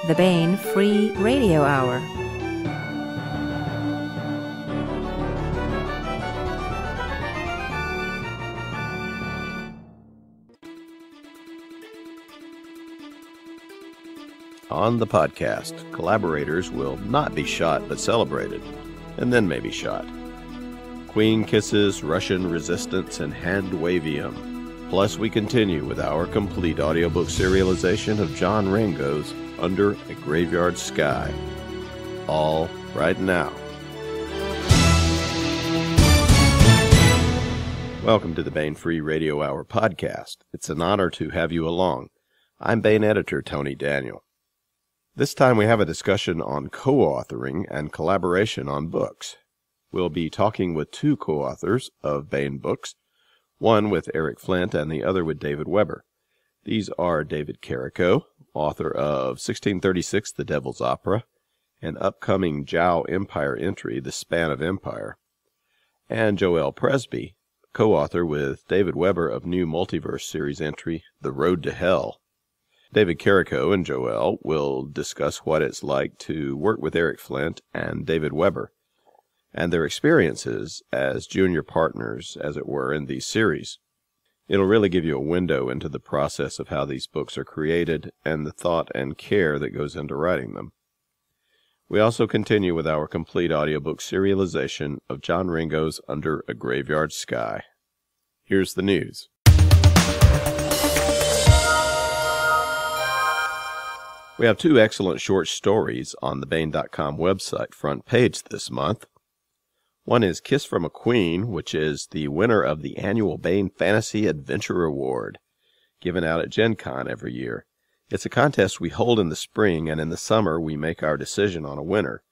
the Baen Free Radio Hour. On the podcast, collaborators will not be shot but celebrated, and then maybe shot. Queen kisses, Russian resistance, and hand-wavium. Plus, we continue with our complete audiobook serialization of John Ringo's Under a Graveyard Sky. All right now. Welcome to the Baen Free Radio Hour podcast. It's an honor to have you along. I'm Baen editor Tony Daniel. This time we have a discussion on co-authoring and collaboration on books. We'll be talking with two co-authors of Baen books, one with Eric Flint and the other with David Weber. These are David Carrico, author of 1636, The Devil's Opera, and upcoming Joelle Empire entry, The Span of Empire, and Joelle Presby, co-author with David Weber of new multiverse series entry, The Road to Hell. David Carrico and Joelle will discuss what it's like to work with Eric Flint and David Weber, and their experiences as junior partners, as it were, in these series. It'll really give you a window into the process of how these books are created and the thought and care that goes into writing them. We also continue with our complete audiobook serialization of John Ringo's Under a Graveyard Sky. Here's the news. We have two excellent short stories on the Baen.com website front page this month. One is Kiss from a Queen, which is the winner of the annual Baen Fantasy Adventure Award, given out at Gen Con every year. It's a contest we hold in the spring, and in the summer we make our decision on a winner,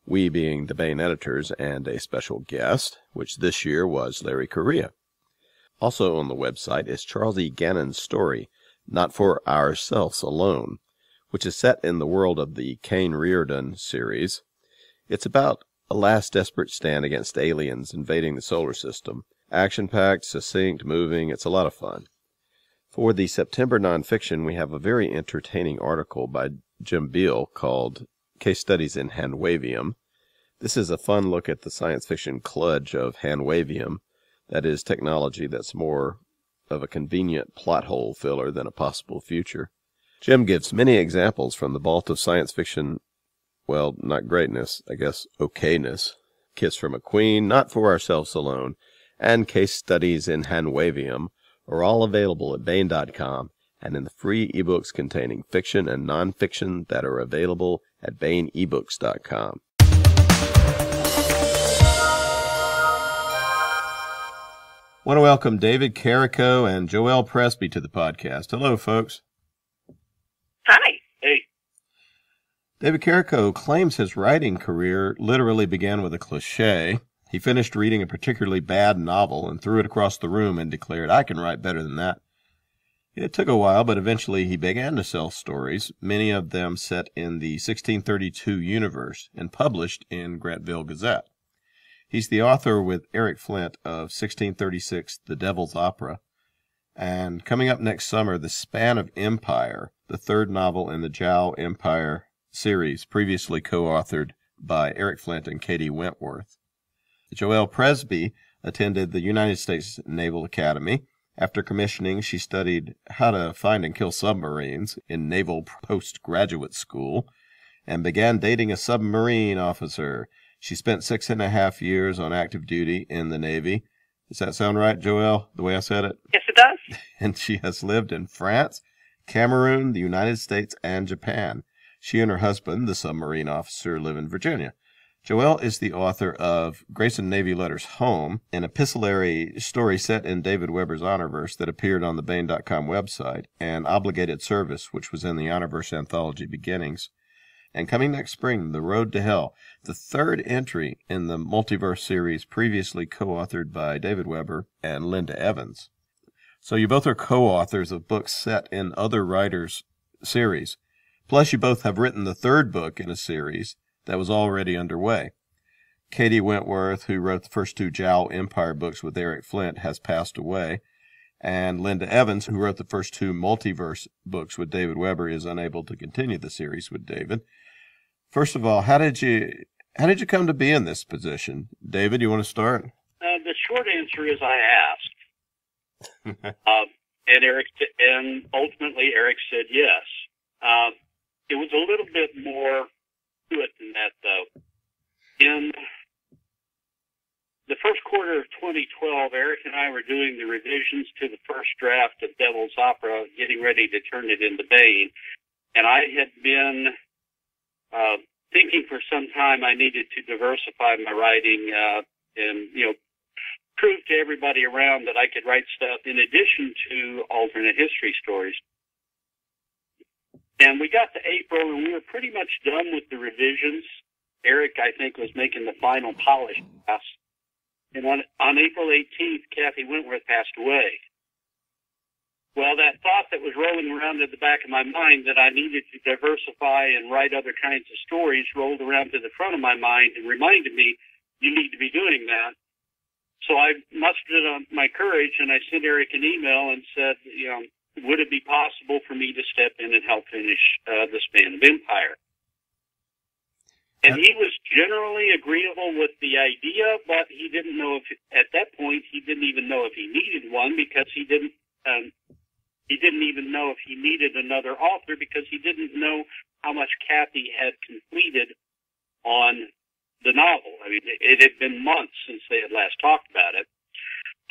we being the Baen editors and a special guest, which this year was Larry Correa. Also on the website is Charles E. Gannon's story, Not for Ourselves Alone, which is set in the world of the Kane Reardon series. It's about a last desperate stand against aliens invading the solar system. Action-packed, succinct, moving, it's a lot of fun. For the September nonfiction, we have a very entertaining article by Jim Beal called Case Studies in Handwavium. This is a fun look at the science fiction kludge of handwavium, that is, technology that's more of a convenient plot hole filler than a possible future. Jim gives many examples from the vault of science fiction, well, not greatness, I guess okayness, Kiss from a Queen, Not for Ourselves Alone, and Case Studies in Handwavium are all available at Baen.com and in the free ebooks containing fiction and nonfiction that are available at BaenEbooks.com. I want to welcome David Carrico and Joelle Presby to the podcast. Hello, folks. Hi. Hey. David Carrico claims his writing career literally began with a cliché. He finished reading a particularly bad novel and threw it across the room and declared, "I can write better than that." It took a while, but eventually he began to sell stories, many of them set in the 1632 universe and published in Grantville Gazette. He's the author with Eric Flint of 1636, The Devil's Opera, and coming up next summer, The Span of Empire, the third novel in the Joelle Empire series, previously co-authored by Eric Flint and Katie Wentworth. Joelle Presby attended the United States Naval Academy. After commissioning, she studied how to find and kill submarines in Naval Postgraduate School and began dating a submarine officer. She spent 6.5 years on active duty in the Navy. Does that sound right, Joelle, the way I said it? Yes, it does. And she has lived in France, Cameroon, the United States, and Japan. She and her husband, the submarine officer, live in Virginia. Joelle is the author of Grayson Navy Letters Home, an epistolary story set in David Weber's Honorverse that appeared on the Baen.com website, and Obligated Service, which was in the Honorverse anthology Beginnings. And coming next spring, The Road to Hell, the third entry in the multiverse series previously co-authored by David Weber and Linda Evans. So you both are co-authors of books set in other writers' series. Plus, you both have written the third book in a series that was already underway. Katie Wentworth, who wrote the first two Joelle Empire books with Eric Flint, has passed away, And Linda Evans, who wrote the first two multiverse books with David Weber, is unable to continue the series with David. First of all, how did you come to be in this position? David, you want to start? The short answer is I asked. And ultimately Eric said yes. It was a little bit more to it than that, though. In the first quarter of 2012, Eric and I were doing the revisions to the first draft of Devil's Opera, getting ready to turn it into Bane. And I had been thinking for some time I needed to diversify my writing and, prove to everybody around that I could write stuff in addition to alternate history stories. And we got to April, and we were pretty much done with the revisions. Eric, I think, was making the final polish pass. And on April 18th, Kathy Wentworth passed away. Well, that thought that was rolling around at the back of my mind that I needed to diversify and write other kinds of stories rolled around to the front of my mind and reminded me, you need to be doing that. So I mustered up my courage, and I sent Eric an email and said, would it be possible for me to step in and help finish The Span of Empire? And he was generally agreeable with the idea, but he didn't know if, at that point, he didn't even know if he needed one because he didn't even know if he needed another author because he didn't know how much Kathy had completed on the novel. I mean, it had been months since they had last talked about it.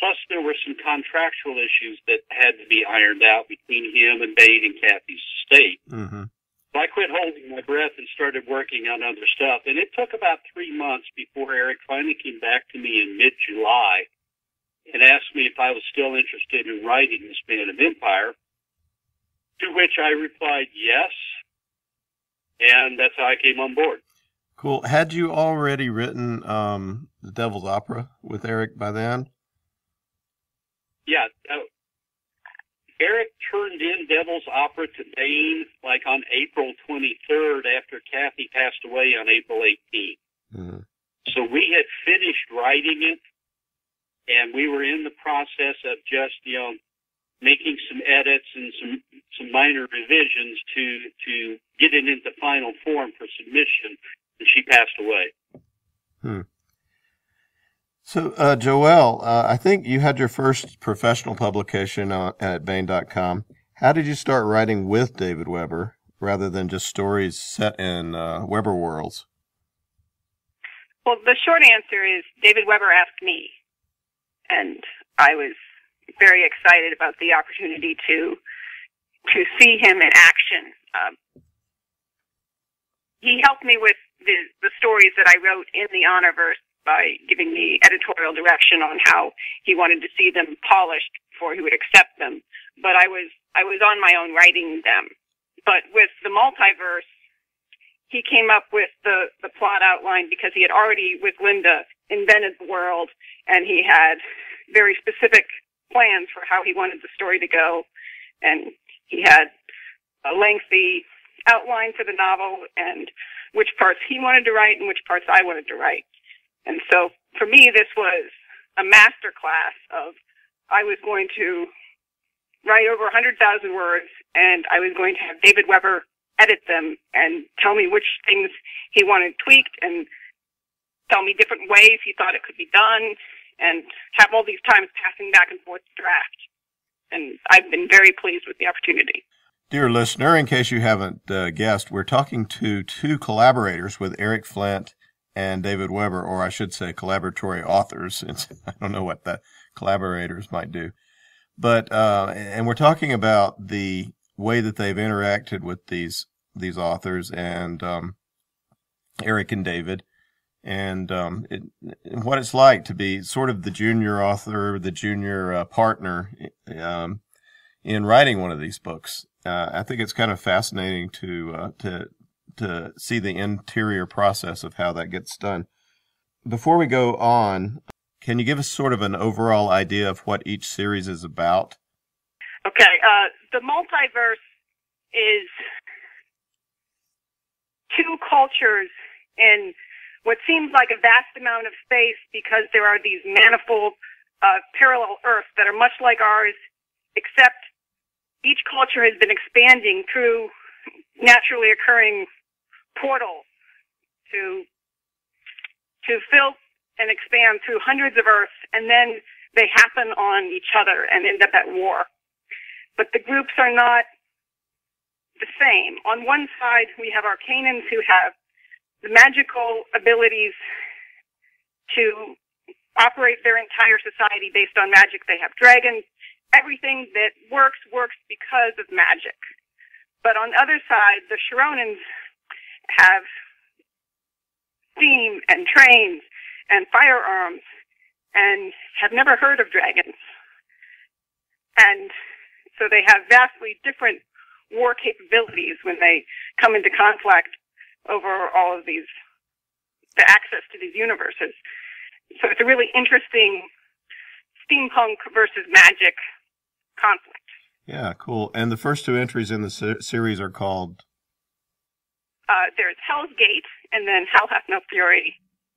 Plus, there were some contractual issues that had to be ironed out between him and Bade and Kathy's estate. Mm-hmm. So I quit holding my breath and started working on other stuff. And it took about 3 months before Eric finally came back to me in mid-July and asked me if I was still interested in writing The Span of Empire, to which I replied yes, and that's how I came on board. Cool. Had you already written The Devil's Opera with Eric by then? Yeah. Eric turned in Devil's Opera to Bane like on April 23rd after Kathy passed away on April 18th. Mm-hmm. So we had finished writing it, and we were in the process of just, making some edits and some minor revisions to get it into final form for submission, and she passed away. So, Joelle, I think you had your first professional publication at Baen.com. How did you start writing with David Weber rather than just stories set in Weber worlds? Well, the short answer is David Weber asked me, and I was very excited about the opportunity to see him in action. He helped me with the stories that I wrote in the Honorverse by giving me editorial direction on how he wanted to see them polished before he would accept them. But I was on my own writing them. But with the multiverse, he came up with the plot outline because he had already, with Linda, invented the world, and he had very specific plans for how he wanted the story to go. And he had a lengthy outline for the novel and which parts he wanted to write and which parts I wanted to write. And so for me, this was a master class of I was going to write over 100,000 words, and I was going to have David Weber edit them and tell me which things he wanted tweaked and tell me different ways he thought it could be done, and have all these times passing back and forth draft. And I've been very pleased with the opportunity. Dear listener, in case you haven't guessed, we're talking to two collaborators with Eric Flint and David Weber, or I should say collaboratory authors. I don't know what the collaborators might do. But and we're talking about the way that they've interacted with these authors and Eric and David, and what it's like to be sort of the junior author, the junior partner in writing one of these books. I think it's kind of fascinating to see the interior process of how that gets done. Before we go on, can you give us sort of an overall idea of what each series is about? Okay, the multiverse is two cultures in what seems like a vast amount of space because there are these manifold parallel Earths that are much like ours, except each culture has been expanding through naturally occurring portals to fill and expand through hundreds of Earths, and then they happen on each other and end up at war. But the groups are not the same. On one side, we have Arcanans who have the magical abilities to operate their entire society based on magic. They have dragons. Everything that works because of magic. But on the other side, the Sharonans have steam and trains and firearms and have never heard of dragons. And so they have vastly different war capabilities when they come into conflict over all of these, the access to these universes. So it's a really interesting steampunk versus magic conflict. Yeah, cool. And the first two entries in the series are called? There's Hell's Gate, and then Hell Hath No Fury.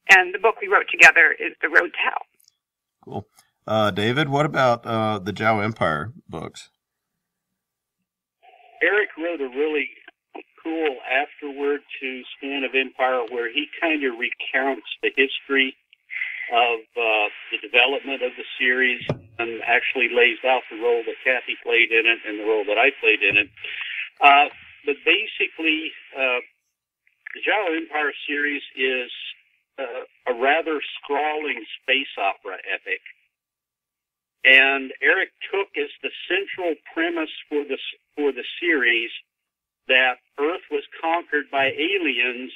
And the book we wrote together is The Road to Hell. Cool. David, what about the Joelle Empire books? Eric wrote a really cool afterword to Span of Empire where he kind of recounts the history of the development of the series and actually lays out the role that Kathy played in it and the role that I played in it. But basically, the Joelle Empire series is a rather sprawling space opera epic. And Eric took as the central premise for the series that Earth was conquered by aliens,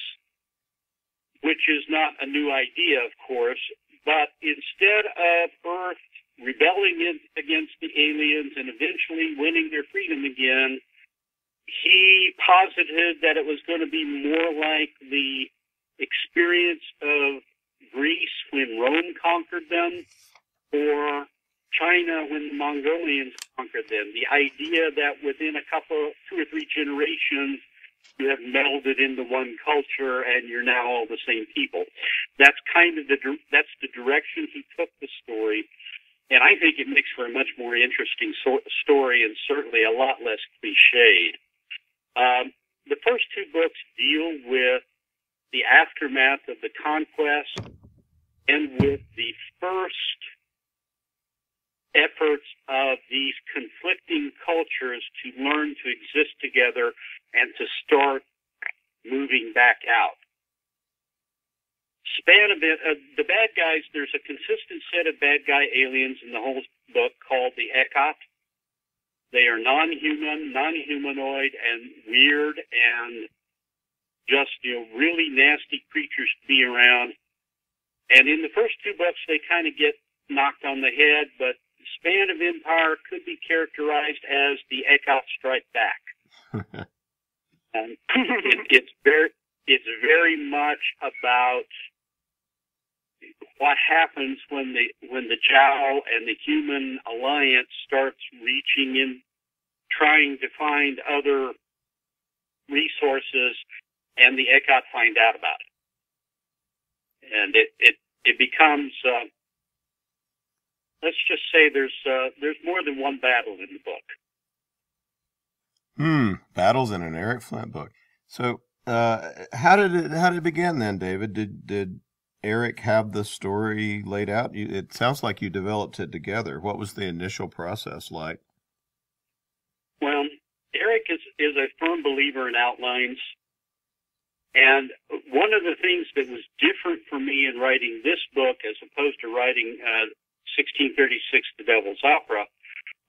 which is not a new idea, of course, but instead of Earth rebelling against the aliens and eventually winning their freedom again, he posited that it was going to be more like the experience of Greece when Rome conquered them, or China when the Mongolians conquered them. The idea that within a couple, 2 or 3 generations, you have melded into one culture and you're now all the same people. That's kind of that's the direction he took the story, and I think it makes for a much more interesting story and certainly a lot less cliched. The first 2 books deal with the aftermath of the conquest and with the first efforts of these conflicting cultures to learn to exist together and to start moving back out. Span a bit, the bad guys, there's a consistent set of bad guy aliens in the whole book called the Ekot. They are non-human, non-humanoid, and weird, and just, really nasty creatures to be around. And in the first 2 books, they kind of get knocked on the head, but Span of Empire could be characterized as the Ekot Strike Back. And it's very much about what happens when the Jowl and the human alliance starts reaching in, trying to find other resources, and the Ekot find out about it. And it becomes, let's just say there's more than one battle in the book. Battles in an Eric Flint book. So, how did it begin then, David? Did Eric have the story laid out? It sounds like you developed it together. What was the initial process like? Well, Eric is a firm believer in outlines. And one of the things that was different for me in writing this book as opposed to writing 1636, The Devil's Opera,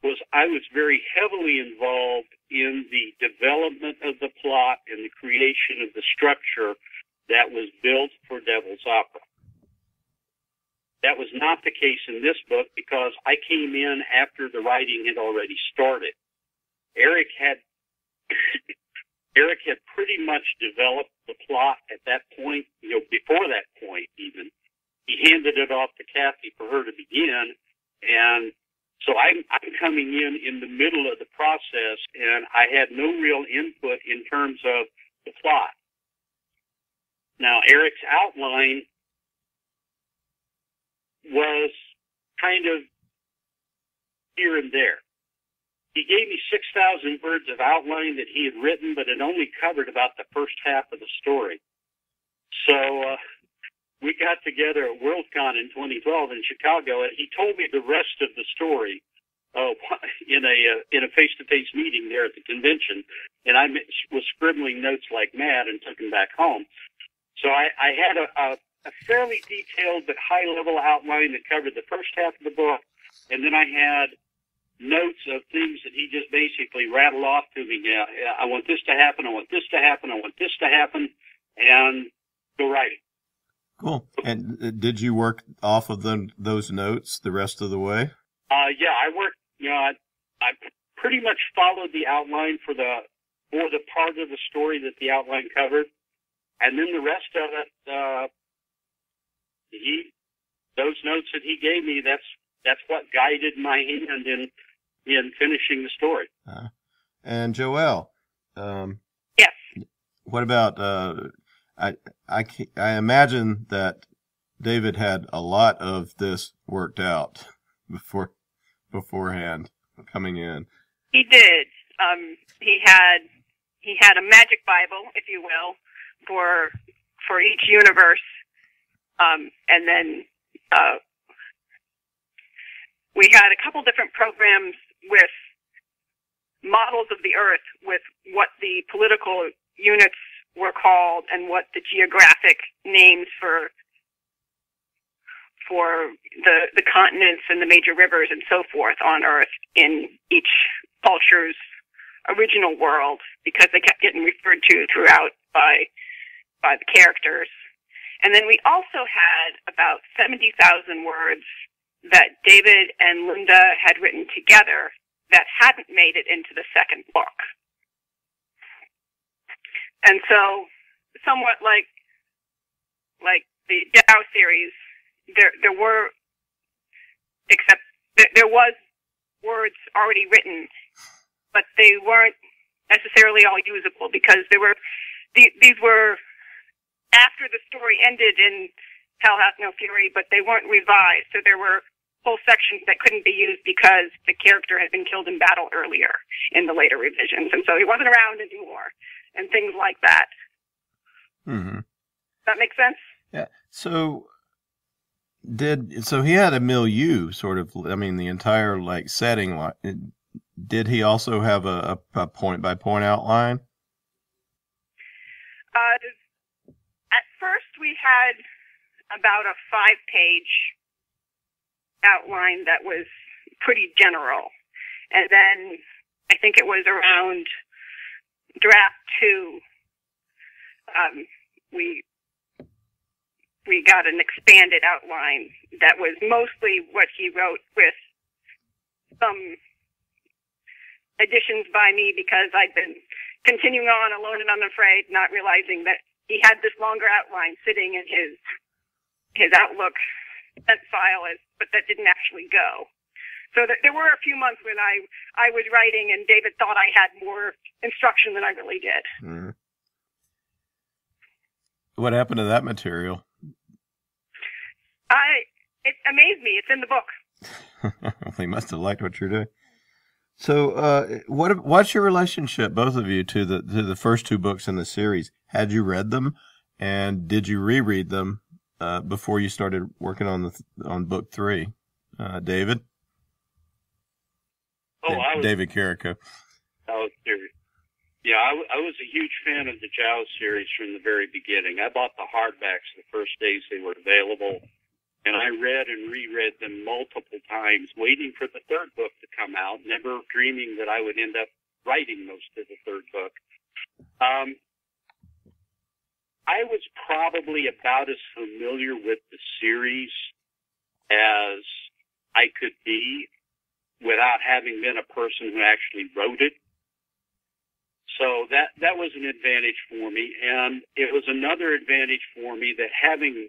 was I was very heavily involved in the development of the plot and the creation of the structure that was built for Devil's Opera. That was not the case in this book because I came in after the writing had already started. Eric had pretty much developed the plot at that point, before that point even. He handed it off to Kathy for her to begin, and so I'm coming in the middle of the process, and I had no real input in terms of the plot. Now, Eric's outline was kind of here and there. he gave me 6,000 words of outline that he had written, but it only covered about the first half of the story. So we got together at Worldcon in 2012 in Chicago, and he told me the rest of the story in a face-to-face meeting there at the convention, and I was scribbling notes like mad and took them back home. So I had a fairly detailed but high-level outline that covered the first half of the book, and then I had notes of things that he just basically rattled off to me. Yeah, I want this to happen, I want this to happen, I want this to happen, and go writing. Cool. And did you work off of those notes the rest of the way? Yeah, I worked, I pretty much followed the outline for the part of the story that the outline covered. And then the rest of it, those notes that he gave me, that's what guided my hand in finishing the story. And Joelle, yes. What about, I imagine that David had a lot of this worked out beforehand coming in. He did. He had a magic Bible, if you will, for each universe. And then we had a couple different programs with models of the Earth with what the political units were called and what the geographic names for the continents and the major rivers and so forth on Earth in each culture's original world, because they kept getting referred to throughout by the characters. And then we also had about 70,000 words that David and Linda had written together that hadn't made it into the second book. And so, somewhat like the Joelle series, there were, except there was words already written, but they weren't necessarily all usable, because these were after the story ended in Hell Hath No Fury, but they weren't revised. So there were whole sections that couldn't be used because the character had been killed in battle earlier in the later revisions, and so he wasn't around anymore, and things like that. Mm-hmm. That make sense? Yeah. So he had a milieu, sort of. I mean, the entire setting. Did he also have a point-by-point outline? At first, we had about a 5-page outline that was pretty general. And then I think it was around draft 2, we got an expanded outline that was mostly what he wrote, with some additions by me, because I'd been continuing on Alone and Unafraid, not realizing that he had this longer outline sitting in his Outlook sent file, but that didn't actually go. So there were a few months when I was writing and David thought I had more instruction than I really did. Mm. What happened to that material? It amazed me. It's in the book. He must have liked what you're doing. So, what's your relationship, both of you, to the first 2 books in the series? Had you read them, and did you reread them before you started working on book 3? David? David Carrico. Oh, yeah, I was a huge fan of the Joelle series from the very beginning. I bought the hardbacks the first days they were available, and I read and reread them multiple times, waiting for the 3rd book to come out, never dreaming that I would end up writing most of the 3rd book. I was probably about as familiar with the series as I could be without having been a person who actually wrote it. So that was an advantage for me, and it was another advantage for me that, having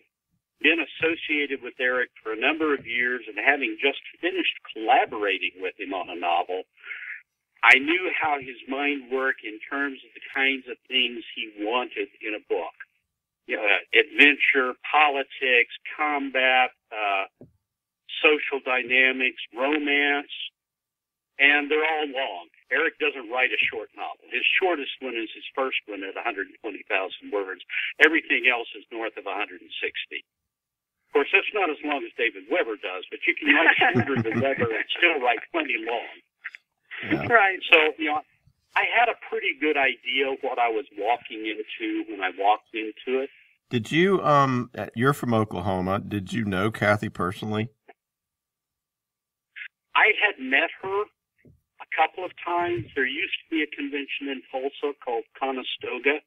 been associated with Eric for a number of years and having just finished collaborating with him on a novel, I knew how his mind worked in terms of the kinds of things he wanted in a book. Adventure, politics, combat, social dynamics, romance. and they're all long. Eric doesn't write a short novel. His shortest one is his first one at 120,000 words. Everything else is north of 160. Of course, that's not as long as David Weber does, but you can write shorter than Weber and still write plenty long. Yeah. Right. So, I had a pretty good idea what I was walking into when I walked into it. Did you, you're from Oklahoma. Did you know Kathy personally? I had met her a couple of times. There used to be a convention in Tulsa called Conestoga,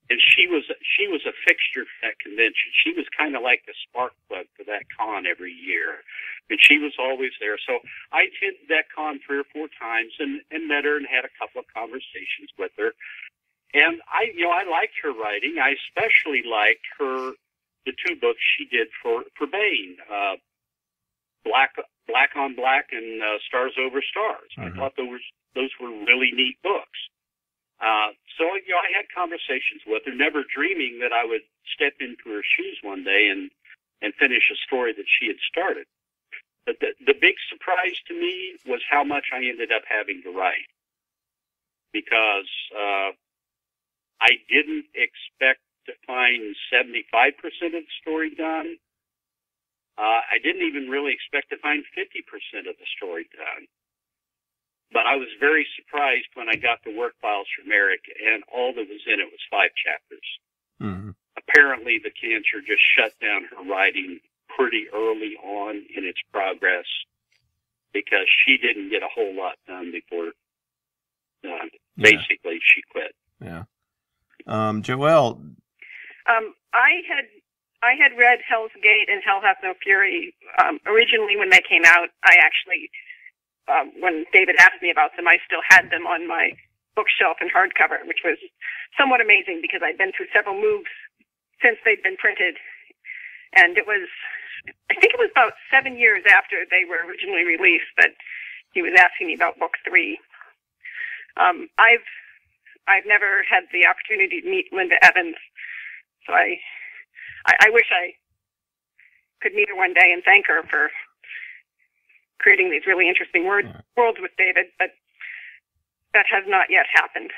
and she was a fixture for that convention. She was kind of like the spark plug for that con every year, and she was always there. So I attended that con 3 or 4 times and met her and had a couple of conversations with her. And I liked her writing. I especially liked the 2 books she did for Bain, Black on Black and Stars Over Stars. Mm-hmm. I thought those were really neat books. So I had conversations with her, never dreaming that I would step into her shoes one day and finish a story that she had started. But the big surprise to me was how much I ended up having to write, because I didn't expect to find 75% of the story done. I didn't even really expect to find 50% of the story done. But I was very surprised when I got the work files from Eric, and all that was in it was 5 chapters. Mm-hmm. Apparently, the cancer just shut down her writing pretty early on in its progress, because she didn't get a whole lot done before basically she quit. Yeah. Joelle. I had read Hell's Gate and Hell Hath No Fury originally when they came out. I actually, when David asked me about them, I still had them on my bookshelf in hardcover, which was somewhat amazing because I'd been through several moves since they'd been printed. And I think it was about 7 years after they were originally released that he was asking me about book 3. I've never had the opportunity to meet Linda Evans, so I wish I could meet her one day and thank her for creating these really interesting worlds with David, but that has not yet happened.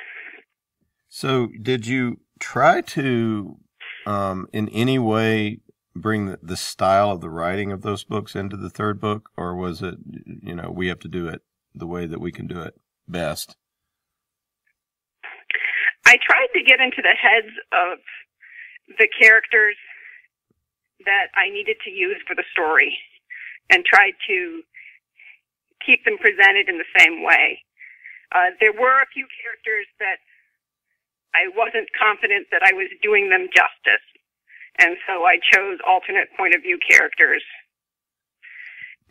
So did you try to, in any way, bring the style of the writing of those books into the 3rd book, or was it, we have to do it the way that we can do it best? I tried to get into the heads of the characters that I needed to use for the story and tried to keep them presented in the same way. There were a few characters that I wasn't confident that I was doing them justice, and so I chose alternate point of view characters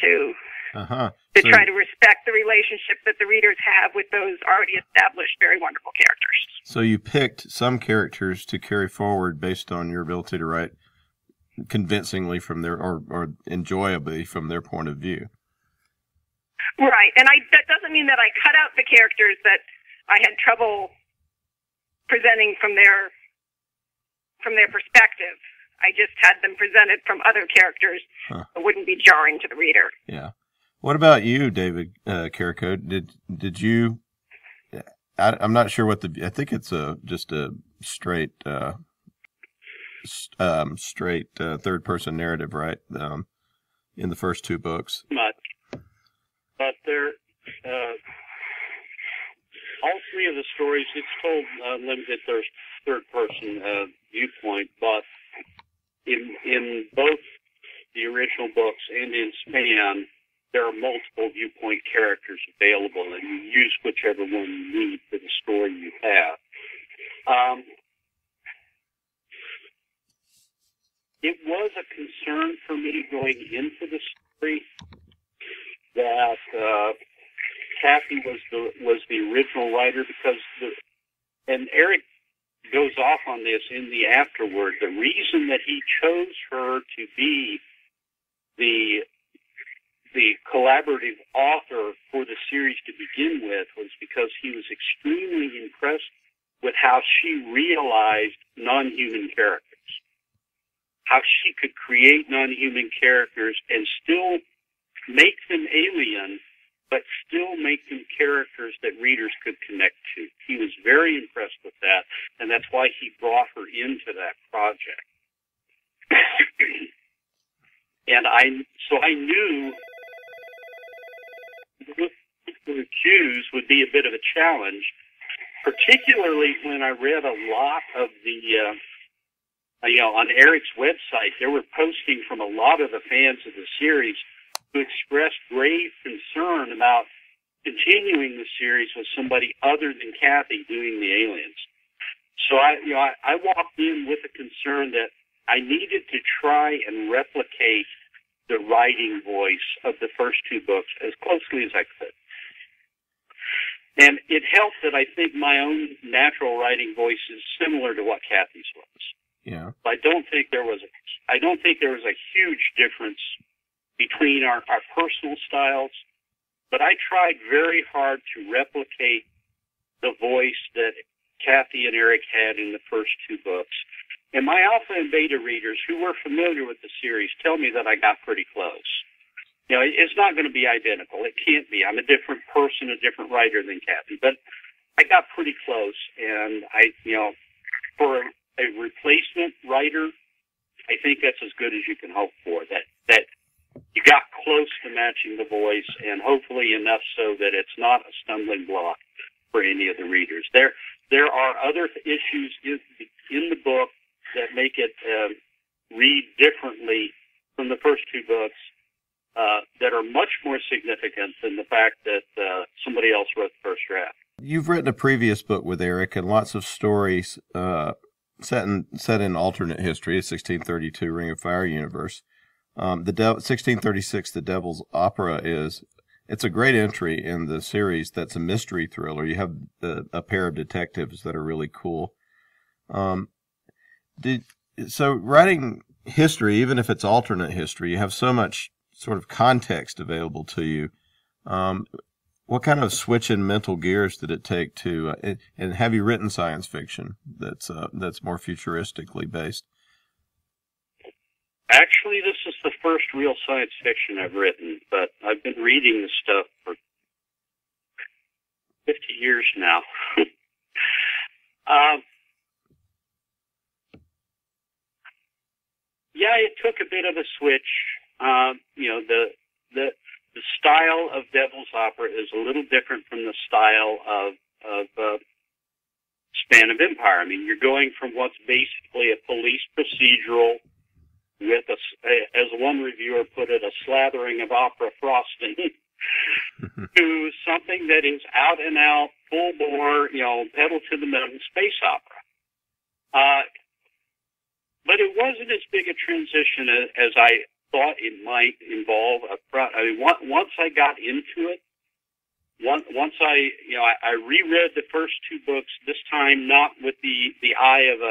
to try to respect the relationship that the readers have with those already established, very wonderful characters. So you picked some characters to carry forward based on your ability to write convincingly from their, or enjoyably from their point of view. Right, and that doesn't mean that I cut out the characters that I had trouble presenting from their perspective. I just had them presented from other characters that wouldn't be jarring to the reader. Yeah. What about you, David Carrico? Did you? I'm not sure what I think it's just a straight third person narrative, right? In the first 2 books. But they're all 3 of the stories. It's told limited third person viewpoint, but in both the original books and in Span, there are multiple viewpoint characters available, and you use whichever one you need for the story you have. It was a concern for me going into the story that Kathy was the original writer, because and Eric goes off on this in the afterword. The reason that he chose her to be the collaborative author for the series to begin with was because he was extremely impressed with how she realized non-human characters, how she could create non-human characters and still make them alien but still make them characters that readers could connect to. He was very impressed with that, and that's why he brought her into that project. And I knew the cues would be a bit of a challenge, particularly when I read a lot of the, on Eric's website, there were posting from a lot of the fans of the series who expressed grave concern about continuing the series with somebody other than Kathy doing the aliens. So I walked in with a concern that I needed to try and replicate the writing voice of the first two books as closely as I could. And it helped that I think my own natural writing voice is similar to what Kathy's was. Yeah. I don't think there was a huge difference between our personal styles, but I tried very hard to replicate the voice that Kathy and Eric had in the first two books. And my alpha and beta readers who were familiar with the series tell me that I got pretty close. It's not going to be identical. It can't be. I'm a different person, a different writer than Kathy, but I got pretty close. And for a replacement writer, I think that's as good as you can hope for. That you got close to matching the voice, and hopefully enough so that it's not a stumbling block for any of the readers. There are other issues in the book that make it read differently from the first two books that are much more significant than the fact that somebody else wrote the first draft. You've written a previous book with Eric and lots of stories set in alternate history, a 1632 Ring of Fire universe. 1636, The Devil's Opera it's a great entry in the series that's a mystery thriller. You have a pair of detectives that are really cool. So writing history, even if it's alternate history, you have so much sort of context available to you. What kind of switch in mental gears did it take to, and have you written science fiction that's more futuristically based? Actually, this is the first real science fiction I've written, but I've been reading this stuff for 50 years now. Yeah, it took a bit of a switch. The style of Devil's Opera is a little different from the style of Span of Empire. I mean, you're going from what's basically a police procedural with, as one reviewer put it, a slathering of opera frosting, to something that is out and out, full bore, pedal to the metal space opera. But it wasn't as big a transition as I thought it might involve upfront. I mean, once I got into it, once I reread the first two books, this time not with the eye of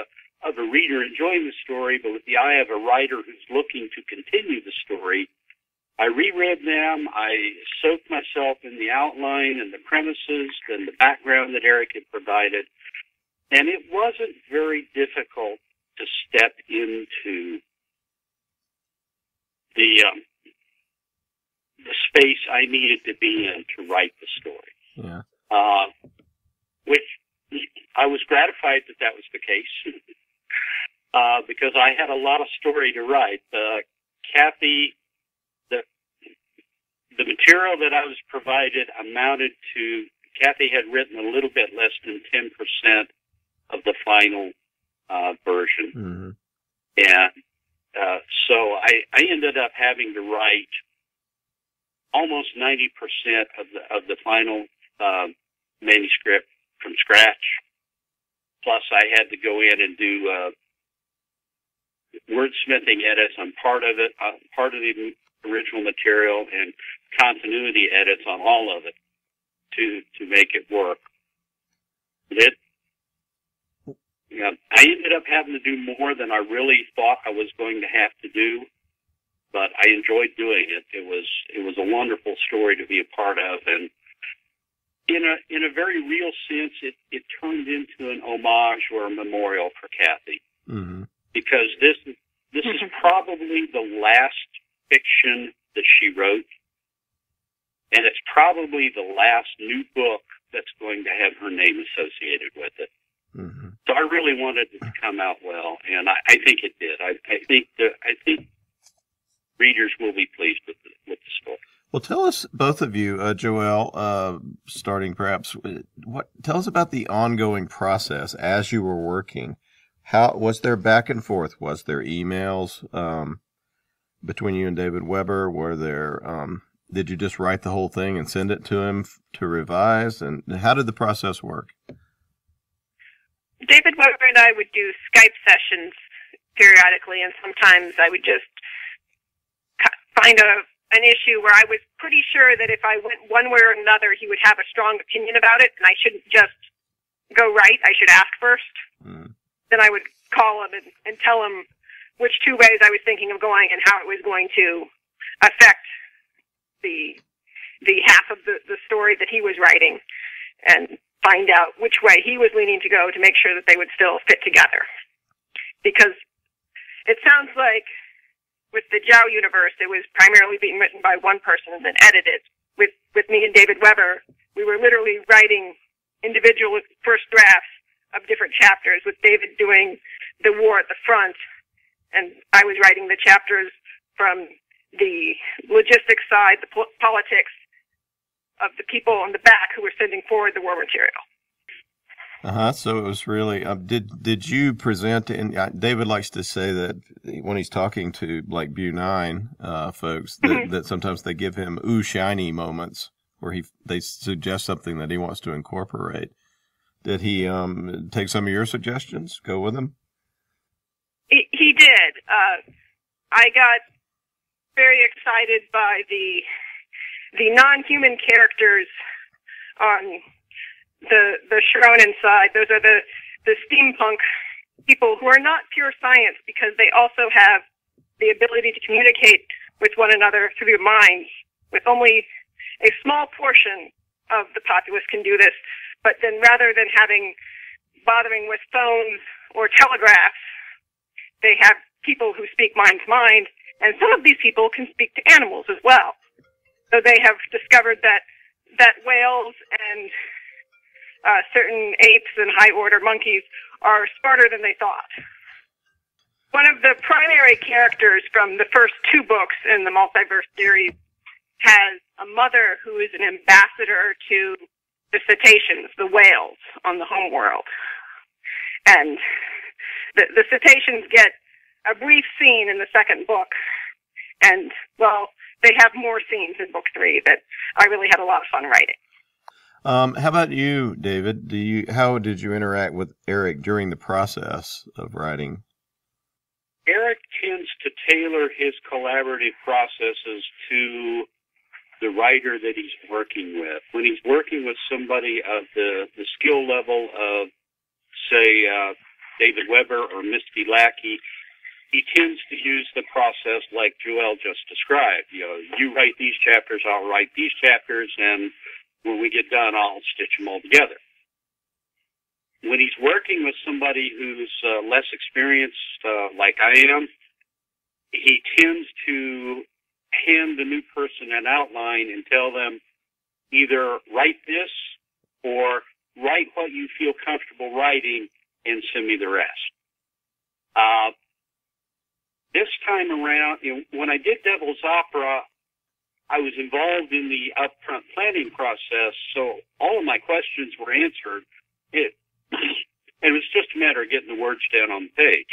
a reader enjoying the story, but with the eye of a writer who's looking to continue the story. I reread them. I soaked myself in the outline and the premises and the background that Eric had provided. And it wasn't very difficult to step into the space I needed to be in to write the story. Yeah. Which I was gratified that was the case. Because I had a lot of story to write. Kathy, the material that I was provided amounted to, Kathy had written a little bit less than 10% of the final version. Mm-hmm. And so I ended up having to write almost 90% of the final manuscript from scratch. Plus, I had to go in and do wordsmithing edits on part of it, part of the original material, and continuity edits on all of it to make it work. I ended up having to do more than I really thought I was going to have to do, but I enjoyed doing it. It was a wonderful story to be a part of, and in a very real sense, it turned into an homage or a memorial for Kathy. Mm-hmm. Because this is probably the last fiction that she wrote. and it's probably the last new book that's going to have her name associated with it. Mm-hmm. So I really wanted it to come out well, and I think it did. I think readers will be pleased with the story. Well, tell us, both of you, Joelle, starting perhaps, tell us about the ongoing process as you were working. How was there back and forth? Was there emails between you and David Weber? Were there? Did you just write the whole thing and send it to him to revise? And how did the process work? David Weber and I would do Skype sessions periodically, and sometimes I would just find an issue where I was pretty sure that if I went one way or another, he would have a strong opinion about it, and I shouldn't just go right. I should ask first. Mm. Then I would call him and tell him which two ways I was thinking of going and how it was going to affect the half of the story that he was writing, and find out which way he was leaning to go to make sure that they would still fit together. Because it sounds like with the Joelle universe, it was primarily being written by one person and then edited. With me and David Weber, we were literally writing individual first drafts of different chapters, with David doing the war at the front, and I was writing the chapters from the logistics side, the politics of the people on the back who were sending forward the war material. So it was really, did you present, and David likes to say that when he's talking to like Bu 9 folks, that sometimes they give him ooh shiny moments where they suggest something that he wants to incorporate. Did he take some of your suggestions, go with them? He did. I got very excited by the non-human characters on the Sharonan side. Those are the steampunk people who are not pure science, because they also have the ability to communicate with one another through their minds. With only a small portion of the populace can do this, but then rather than bothering with phones or telegraphs, they have people who speak mind to mind, and some of these people can speak to animals as well. So they have discovered that whales and certain apes and high-order monkeys are smarter than they thought. One of the primary characters from the first two books in the Multiverse series has a mother who is an ambassador to the cetaceans, the whales, on the homeworld. And the cetaceans get a brief scene in the second book, and, well, they have more scenes in book 3 that I really had a lot of fun writing. How about you, David? How did you interact with Eric during the process of writing? Eric tends to tailor his collaborative processes to the writer that he's working with. When he's working with somebody of the skill level of, say, David Weber or Misty Lackey, he tends to use the process like Joelle just described. You write these chapters, I'll write these chapters, and when we get done, I'll stitch them all together. When he's working with somebody who's less experienced, like I am, he tends to hand the new person an outline and tell them either write this or write what you feel comfortable writing and send me the rest. This time around, when I did Devil's Opera, I was involved in the upfront planning process, so all of my questions were answered. It was just a matter of getting the words down on the page.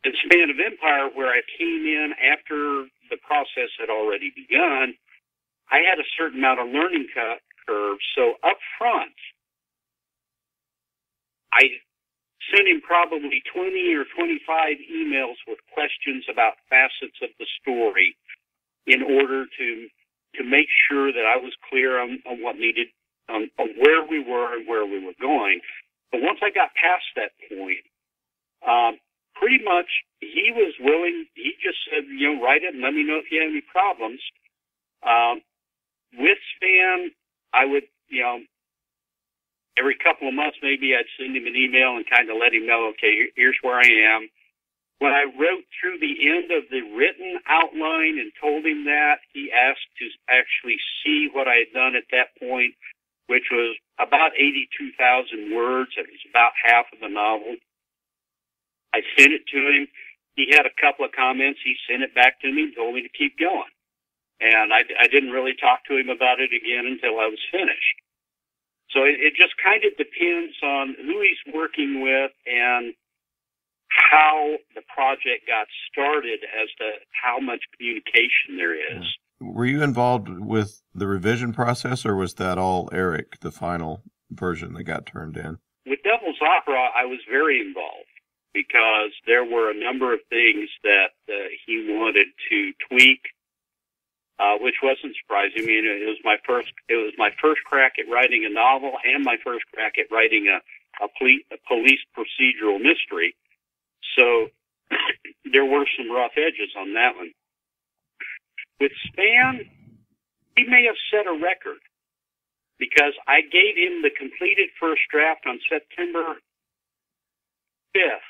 In Span of Empire, where I came in after the process had already begun, I had a certain amount of learning curve, so up front, I sent him probably 20 or 25 emails with questions about facets of the story in order to make sure that I was clear on what needed, on where we were and where we were going. But once I got past that point, pretty much he was willing. He just said, write it and let me know if you have any problems. With Span, I would, every couple of months maybe I'd send him an email and kind of let him know, okay, here's where I am. when I wrote through the end of the written outline and told him that, he asked to actually see what I had done at that point, which was about 82,000 words. It was about half of the novel. I sent it to him. He had a couple of comments. He sent it back to me and told me to keep going. And I didn't really talk to him about it again until I was finished. So it just kind of depends on who he's working with and how the project got started as to how much communication there is. Were you involved with the revision process, or was that all Eric, the final version that got turned in? With Devil's Opera, I was very involved because there were a number of things that he wanted to tweak, which wasn't surprising. I mean, it was my first crack at writing a novel and my first crack at writing a police procedural mystery. So there were some rough edges on that one. With Span, he may have set a record because I gave him the completed first draft on September 5th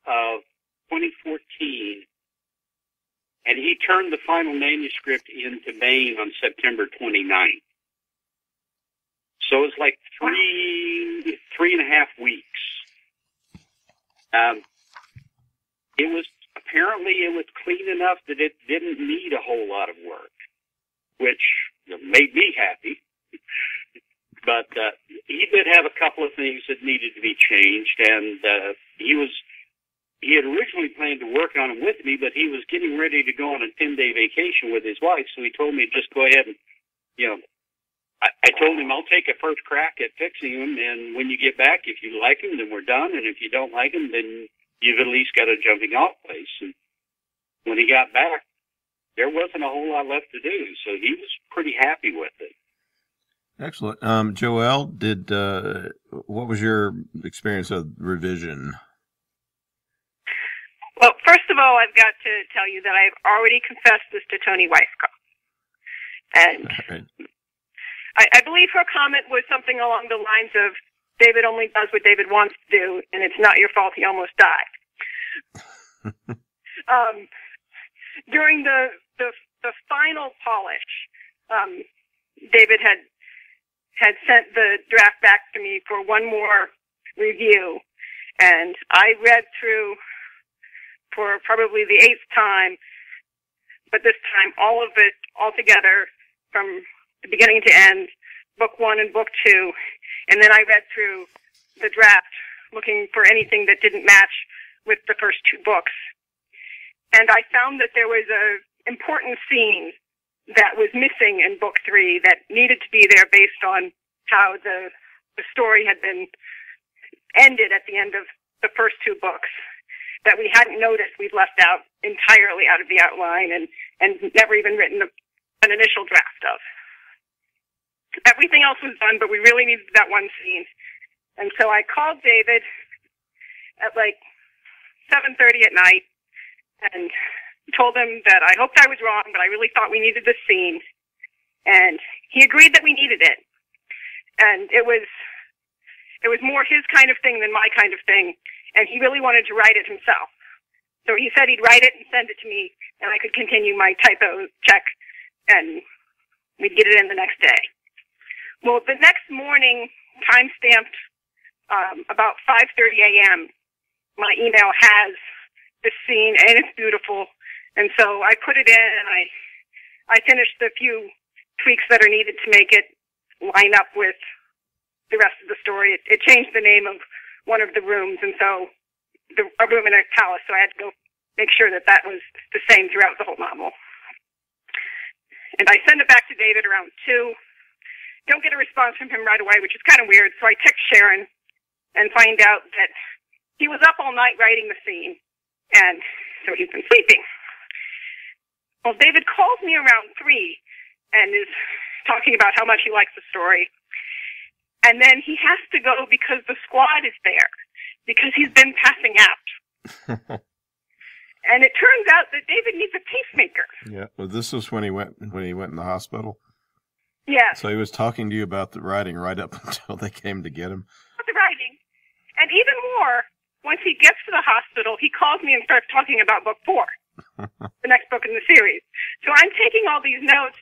of 2014, and he turned the final manuscript into Bain on September 29th. So it was like three and a half weeks. It was clean enough that it didn't need a whole lot of work, which made me happy. But he did have a couple of things that needed to be changed, and he had originally planned to work on them with me, but he was getting ready to go on a 10-day vacation with his wife, so he told me to just go ahead and, I told him I'll take a first crack at fixing them, and when you get back, if you like them, then we're done, and if you don't like them, then you've at least got a jumping off place. And when he got back, there wasn't a whole lot left to do, so he was pretty happy with it. Excellent. Joelle, what was your experience of revision? Well, first of all, I've got to tell you that I've already confessed this to Toni Weisskopf. And right. I believe her comment was something along the lines of, David only does what David wants to do, and it's not your fault he almost died. During the final polish, David had sent the draft back to me for one more review, and I read through for probably the 8th time, but this time all of it all together from the beginning to end, book 1 and book 2, and then I read through the draft looking for anything that didn't match with the first 2 books. And I found that there was an important scene that was missing in book 3 that needed to be there based on how the story had been ended at the end of the first 2 books that we hadn't noticed we'd left out entirely out of the outline and never even written an initial draft of. Everything else was done, but we really needed that one scene. And so I called David at like 7:30 at night and told him that I hoped I was wrong, but I really thought we needed this scene. And he agreed that we needed it. And it was more his kind of thing than my kind of thing, and he really wanted to write it himself. So he said he'd write it and send it to me, and I could continue my typo check, and we'd get it in the next day. Well, the next morning, time-stamped about 5:30 a.m., my email has this scene, and it's beautiful. And so I put it in, and I finished the few tweaks that are needed to make it line up with the rest of the story. It changed the name of one of the rooms, and so a room in a palace, so I had to go make sure that that was the same throughout the whole novel. And I send it back to David around 2. Don't get a response from him right away, which is kind of weird, so I text Sharon and find out that he was up all night writing the scene, and so he's been sleeping. Well, David calls me around 3 and is talking about how much he likes the story. And then he has to go because the squad is there, because he's been passing out. And it turns out that David needs a pacemaker. Yeah, well, this was when he went in the hospital. Yeah. So he was talking to you about the writing right up until they came to get him. The writing. And even more, once he gets to the hospital, he calls me and starts talking about book 4, the next book in the series. So I'm taking all these notes.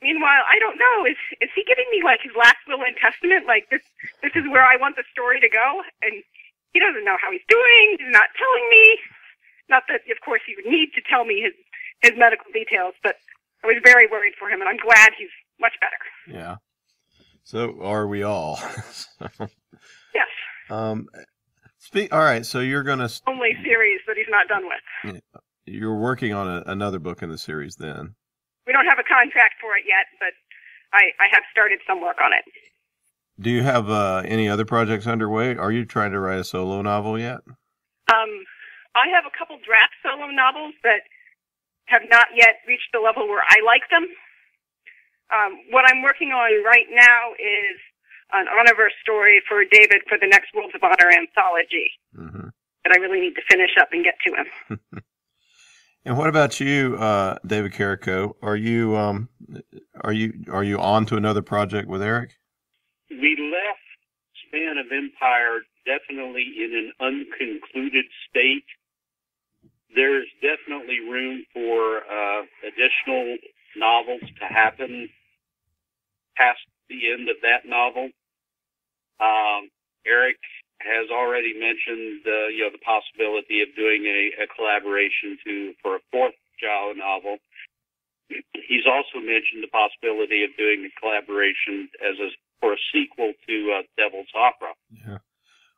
Meanwhile, I don't know, is he giving me like his last will and testament? Like this is where I want the story to go? And he doesn't know how he's doing. He's not telling me. Not that, of course, he would need to tell me his medical details, but I was very worried for him, and I'm glad he's much better. Yeah. So are we all. Yes. All right, so you're going to... Only series that he's not done with. You're working on another book in the series then. We don't have a contract for it yet, but I have started some work on it. Do you have any other projects underway? Are you trying to write a solo novel yet? I have a couple draft solo novels that have not yet reached the level where I like them. What I'm working on right now is an Honorverse story for David for the next Worlds of Honor anthology that I really need to finish up and get to him. And what about you, David Carrico? Are you on to another project with Eric? We left Span of Empire definitely in an unconcluded state. There's definitely room for additional novels to happen past the end of that novel. Eric has already mentioned the possibility of doing a collaboration for a 4th Joelle novel. He's also mentioned the possibility of doing a collaboration for a sequel to Devil's Opera. Yeah.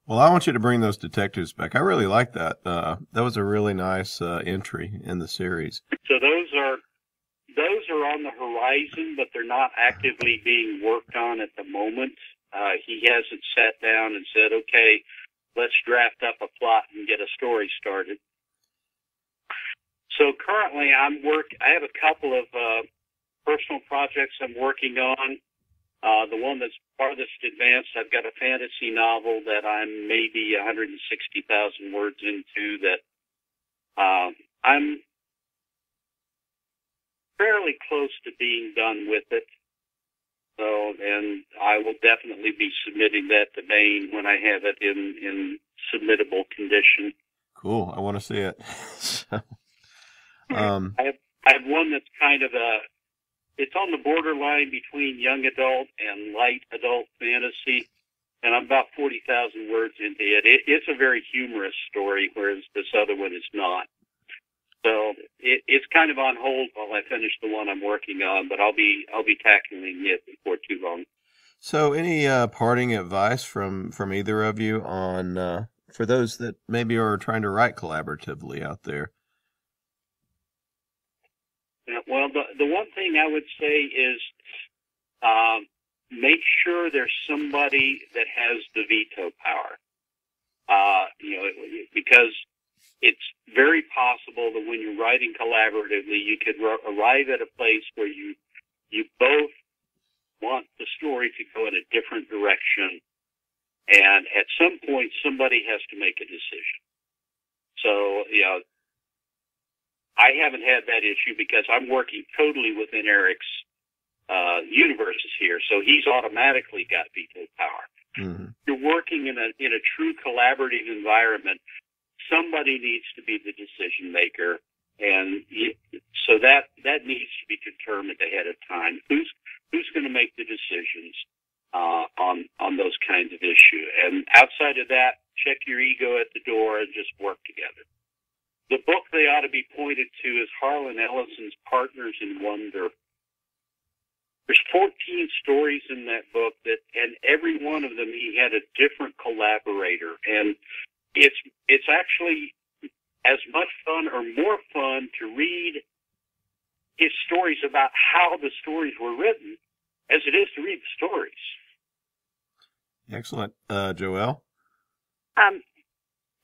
Well, I want you to bring those detectives back. I really like that. That was a really nice entry in the series. So those are on the horizon, but they're not actively being worked on at the moment. He hasn't sat down and said, okay, let's draft up a plot and get a story started. So currently I have a couple of personal projects I'm working on. The one that's farthest advanced, I've got a fantasy novel that I'm maybe 160,000 words into that I'm fairly close to being done with it. So, and I will definitely be submitting that to Bain when I have it in submittable condition. Cool. I want to see it. I have one that's kind of it's on the borderline between young adult and light adult fantasy, and I'm about 40,000 words into it. It's a very humorous story, whereas this other one is not. So it's kind of on hold while I finish the one I'm working on, but I'll be tackling it before too long. So, any parting advice from either of you on for those that maybe are trying to write collaboratively out there? Well, the one thing I would say is make sure there's somebody that has the veto power. Because it's very possible that when you're writing collaboratively, you could arrive at a place where you both want the story to go in a different direction, and at some point somebody has to make a decision. So, I haven't had that issue because I'm working totally within Eric's universes here, so he's automatically got veto power. Mm-hmm. You're working in a true collaborative environment. Somebody needs to be the decision maker, and so that needs to be determined ahead of time. Who's going to make the decisions on those kinds of issues? And outside of that, check your ego at the door and just work together. The book they ought to be pointed to is Harlan Ellison's Partners in Wonder. There's 14 stories in that book and every one of them he had a different collaborator, and it's actually as much fun or more fun to read his stories about how the stories were written as it is to read the stories. Excellent. Joelle?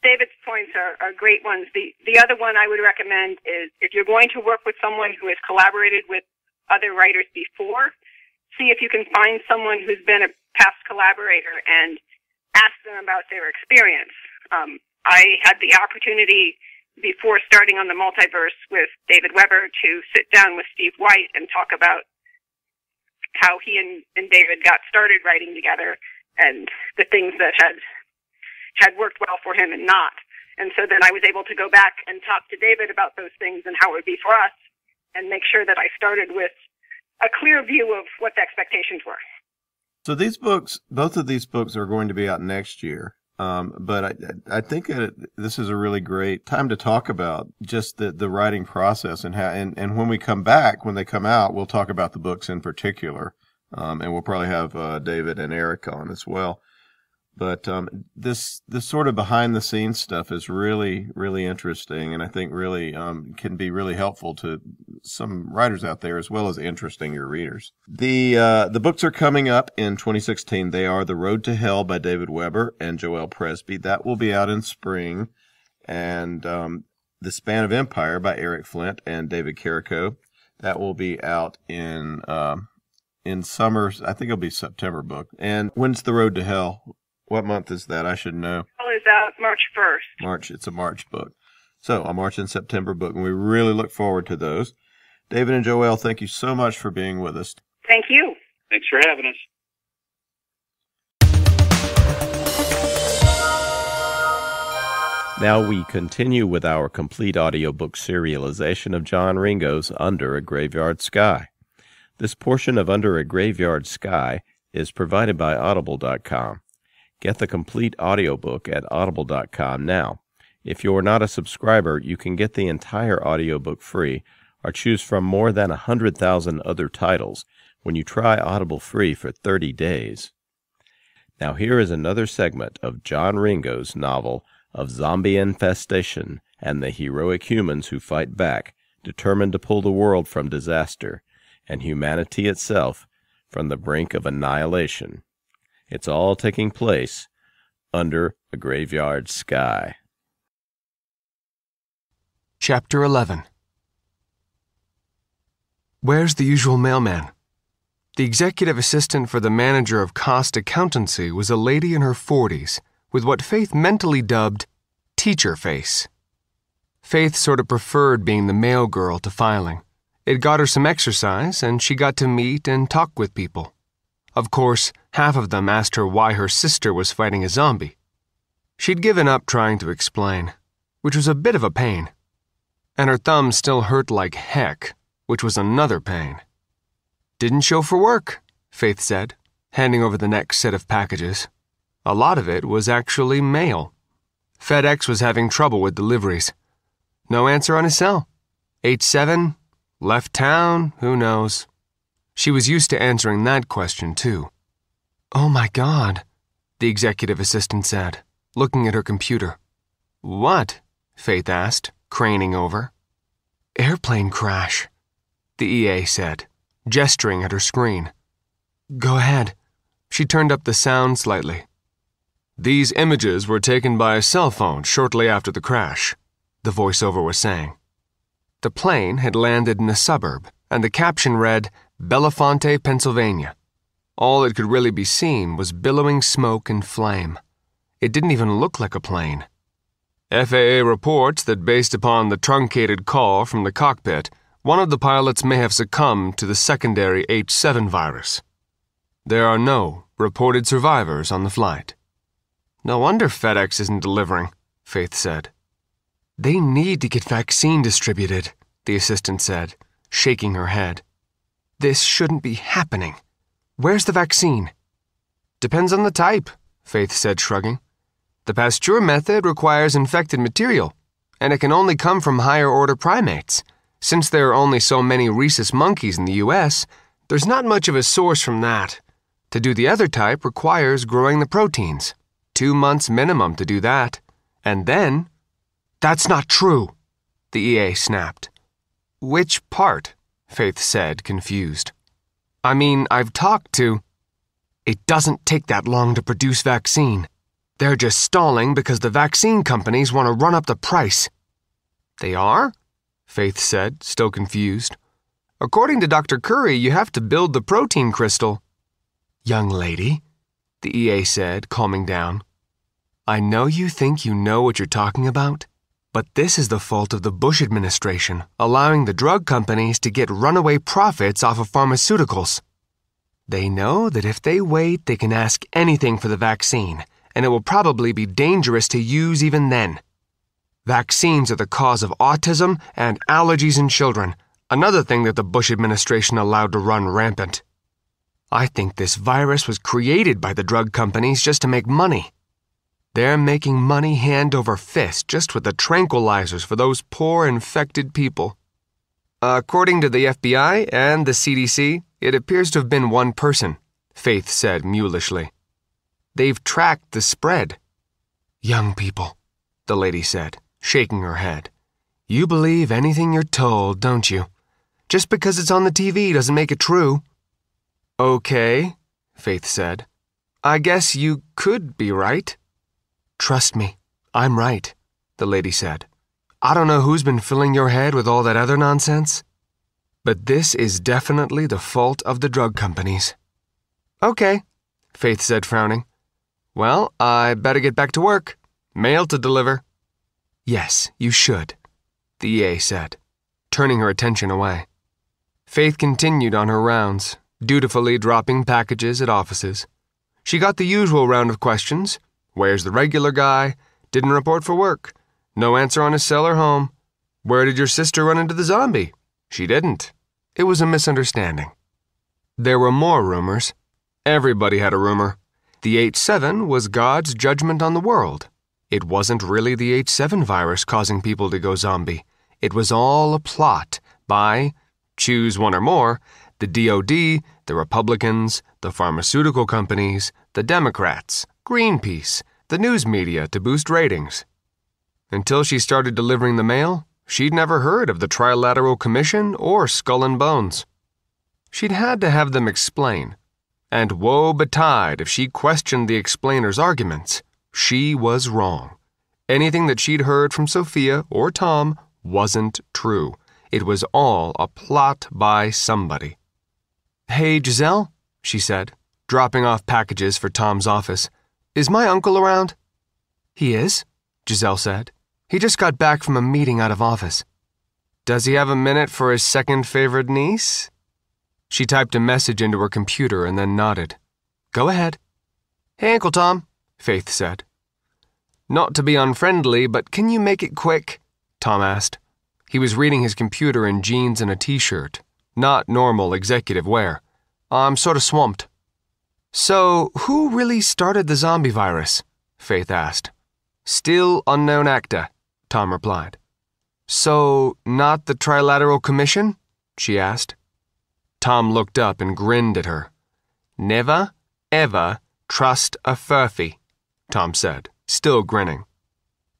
David's points are great ones. The other one I would recommend is if you're going to work with someone who has collaborated with other writers before, see if you can find someone who's been a past collaborator and ask them about their experience. I had the opportunity before starting on the multiverse with David Weber to sit down with Steve White and talk about how he and David got started writing together and the things that had had worked well for him and not. And so then I was able to go back and talk to David about those things and how it would be for us and make sure that I started with a clear view of what the expectations were. So these books, both of these books are going to be out next year. But I think this is a really great time to talk about just the writing process and how, and when we come back, when they come out, we'll talk about the books in particular. And we'll probably have David and Eric on as well. But this sort of behind the scenes stuff is really, really interesting, and I think really can be really helpful to some writers out there, as well as interesting your readers. The books are coming up in 2016. They are The Road to Hell by David Weber and Joelle Presby. That will be out in spring. And The Span of Empire by Eric Flint and David Carrico. That will be out in summer. I think it'll be September book. And when's The Road to Hell? What month is that? I should know. It is out March 1st. March. It's a March book. So a March and September book, and we really look forward to those. David and Joelle, thank you so much for being with us. Thank you. Thanks for having us. Now we continue with our complete audiobook serialization of John Ringo's Under a Graveyard Sky. This portion of Under a Graveyard Sky is provided by Audible.com. Get the complete audiobook at Audible.com now. If you're not a subscriber, you can get the entire audiobook free or choose from more than 100,000 other titles when you try Audible free for 30 days. Now here is another segment of John Ringo's novel of zombie infestation and the heroic humans who fight back, determined to pull the world from disaster and humanity itself from the brink of annihilation. It's all taking place under a graveyard sky. Chapter 11. Where's the usual mailman? The executive assistant for the manager of cost accountancy was a lady in her 40s with what Faith mentally dubbed teacher face. Faith sort of preferred being the mail girl to filing. It got her some exercise, and she got to meet and talk with people. Of course, half of them asked her why her sister was fighting a zombie. She'd given up trying to explain, which was a bit of a pain. And her thumb still hurt like heck, which was another pain. Didn't show for work, Faith said, handing over the next set of packages. A lot of it was actually mail. FedEx was having trouble with deliveries. No answer on his cell. 87, left town, who knows. She was used to answering that question, too. Oh my God, the executive assistant said, looking at her computer. What? Faith asked, craning over. Airplane crash, the EA said, gesturing at her screen. Go ahead. She turned up the sound slightly. These images were taken by a cell phone shortly after the crash, the voiceover was saying. The plane had landed in a suburb, and the caption read, Bellefonte, Pennsylvania. All that could really be seen was billowing smoke and flame. It didn't even look like a plane. FAA reports that based upon the truncated call from the cockpit, one of the pilots may have succumbed to the secondary H7 virus. There are no reported survivors on the flight. No wonder FedEx isn't delivering, Faith said. They need to get vaccine distributed, the assistant said, shaking her head. This shouldn't be happening. Where's the vaccine? Depends on the type, Faith said, shrugging. The Pasteur method requires infected material, and it can only come from higher-order primates. Since there are only so many rhesus monkeys in the U.S., there's not much of a source from that. To do the other type requires growing the proteins. 2 months minimum to do that. And then... That's not true, the EA snapped. Which part? Faith said, confused. I mean, I've talked to... It doesn't take that long to produce vaccine. They're just stalling because the vaccine companies want to run up the price. They are? Faith said, still confused. According to Dr. Curry, you have to build the protein crystal. Young lady, the EA said, calming down. I know you think you know what you're talking about, but this is the fault of the Bush administration, allowing the drug companies to get runaway profits off of pharmaceuticals. They know that if they wait, they can ask anything for the vaccine, and it will probably be dangerous to use even then. Vaccines are the cause of autism and allergies in children, another thing that the Bush administration allowed to run rampant. I think this virus was created by the drug companies just to make money. They're making money hand over fist just with the tranquilizers for those poor infected people. According to the FBI and the CDC, it appears to have been one person, Faith said mulishly. They've tracked the spread. Young people, the lady said, shaking her head. You believe anything you're told, don't you? Just because it's on the TV doesn't make it true. Okay, Faith said. I guess you could be right. Trust me, I'm right, the lady said. I don't know who's been filling your head with all that other nonsense, but this is definitely the fault of the drug companies. Okay, Faith said, frowning. Well, I better get back to work. Mail to deliver. Yes, you should, the EA said, turning her attention away. Faith continued on her rounds, dutifully dropping packages at offices. She got the usual round of questions. Where's the regular guy? Didn't report for work. No answer on his cell or home. Where did your sister run into the zombie? She didn't. It was a misunderstanding. There were more rumors. Everybody had a rumor. The H7 was God's judgment on the world. It wasn't really the H7 virus causing people to go zombie. It was all a plot by, choose one or more, the DOD, the Republicans, the pharmaceutical companies, the Democrats, Greenpeace, the news media to boost ratings. Until she started delivering the mail, she'd never heard of the Trilateral Commission or Skull and Bones. She'd had to have them explain, and woe betide if she questioned the explainer's arguments. She was wrong. Anything that she'd heard from Sophia or Tom wasn't true. It was all a plot by somebody. Hey, Giselle, she said, dropping off packages for Tom's office. Is my uncle around? He is, Giselle said. He just got back from a meeting out of office. Does he have a minute for his second favorite niece? She typed a message into her computer and then nodded. Go ahead. Hey, Uncle Tom, Faith said. Not to be unfriendly, but can you make it quick? Tom asked. He was reading his computer in jeans and a t-shirt, not normal executive wear. I'm sort of swamped. So, who really started the zombie virus? Faith asked. Still unknown actor, Tom replied. So, not the Trilateral Commission? She asked. Tom looked up and grinned at her. Never, ever trust a furphy, Tom said, still grinning.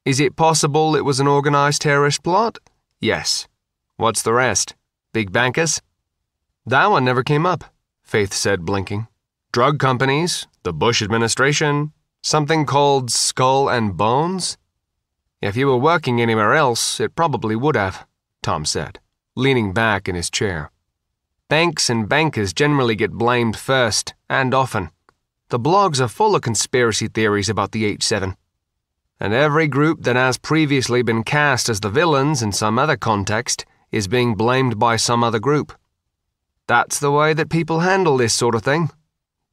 Is it possible it was an organized terrorist plot? Yes. What's the rest? Big bankers? That one never came up, Faith said, blinking. Drug companies, the Bush administration, something called Skull and Bones? If you were working anywhere else, it probably would have, Tom said, leaning back in his chair. Banks and bankers generally get blamed first, and often. The blogs are full of conspiracy theories about the H7. And every group that has previously been cast as the villains in some other context is being blamed by some other group. That's the way that people handle this sort of thing.